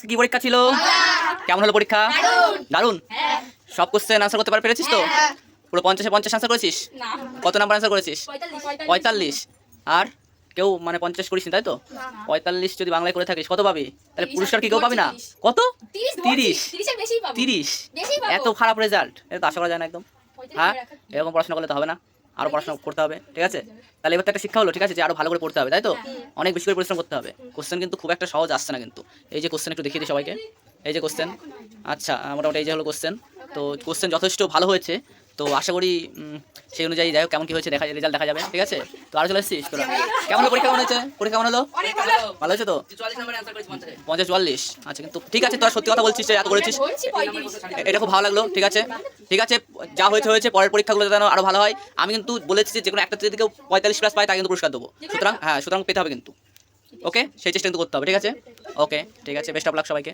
কি পরীক্ষা ছিল? কেমন হলো পরীক্ষা? দারুণ। সব কোশ্চেন আনসার করতে পেরেছিস তো? পুরো 50-এ 50 আনসার করেছিস? কত নাম্বার আনসার করেছিস? 45। আর কেউ মানে 50 করিস তাই তো? 45 যদি বাংলায় করে থাকিস কত পাবি? তাহলে পুরস্কার কি কেউ পাবি না? কত? 30। 30। এত খারাপ রেজাল্ট, এটা তো আশা করা যায় না একদম। হ্যাঁ, এরকম পড়াশোনা করলে তো হবে না, আরো পড়াশোনা করতে হবে, ঠিক আছে? তাহলে এবার তো একটা শিক্ষা হলো, ঠিক আছে, যে আরো ভালো করে পড়তে হবে, তাই তো? অনেক বেশি করে পরিশ্রম করতে হবে। কোশ্চেন কিন্তু খুব একটা সহজ আসছে না কিন্তু। এই যে কোশ্চেন একটু দেখিয়ে দিই সবাইকে, এই যে কোশ্চেন। আচ্ছা, মোটামুটি এই যে হলো কোশ্চেন। তো কোশ্চেন যথেষ্ট ভালো হয়েছে, তো আশা করি সেই অনুযায়ী যাই হোক কেমন কি হয়েছে রেজাল্ট দেখা যাবে, ঠিক আছে? তো আর চলে এসেছিস তোরা? কেমন হলো পরীক্ষা, কেমন হয়েছে পরীক্ষা, কেমন হলো? ভালো হয়েছে তো? 50-44। আচ্ছা, কিন্তু ঠিক আছে, তোরা সত্যি কথা বলছিস, এত করেছিস, এটা খুব ভালো লাগলো, ঠিক আছে। ঠিক আছে, যা হয়েছে হয়েছে, পরের পরীক্ষাগুলো যেন আরো ভালো হয়। আমি কিন্তু বলেছি যে কোনো একটা যদি কেউ 45+ পায় তাকে কিন্তু পুরস্কার দেবো, সুতরাং হ্যাঁ, সুতরাং পেতে হবে কিন্তু। ওকে, সেই চেষ্টা কিন্তু করতে হবে, ঠিক আছে? ওকে, ঠিক আছে, বেস্ট অফ লাক সবাইকে।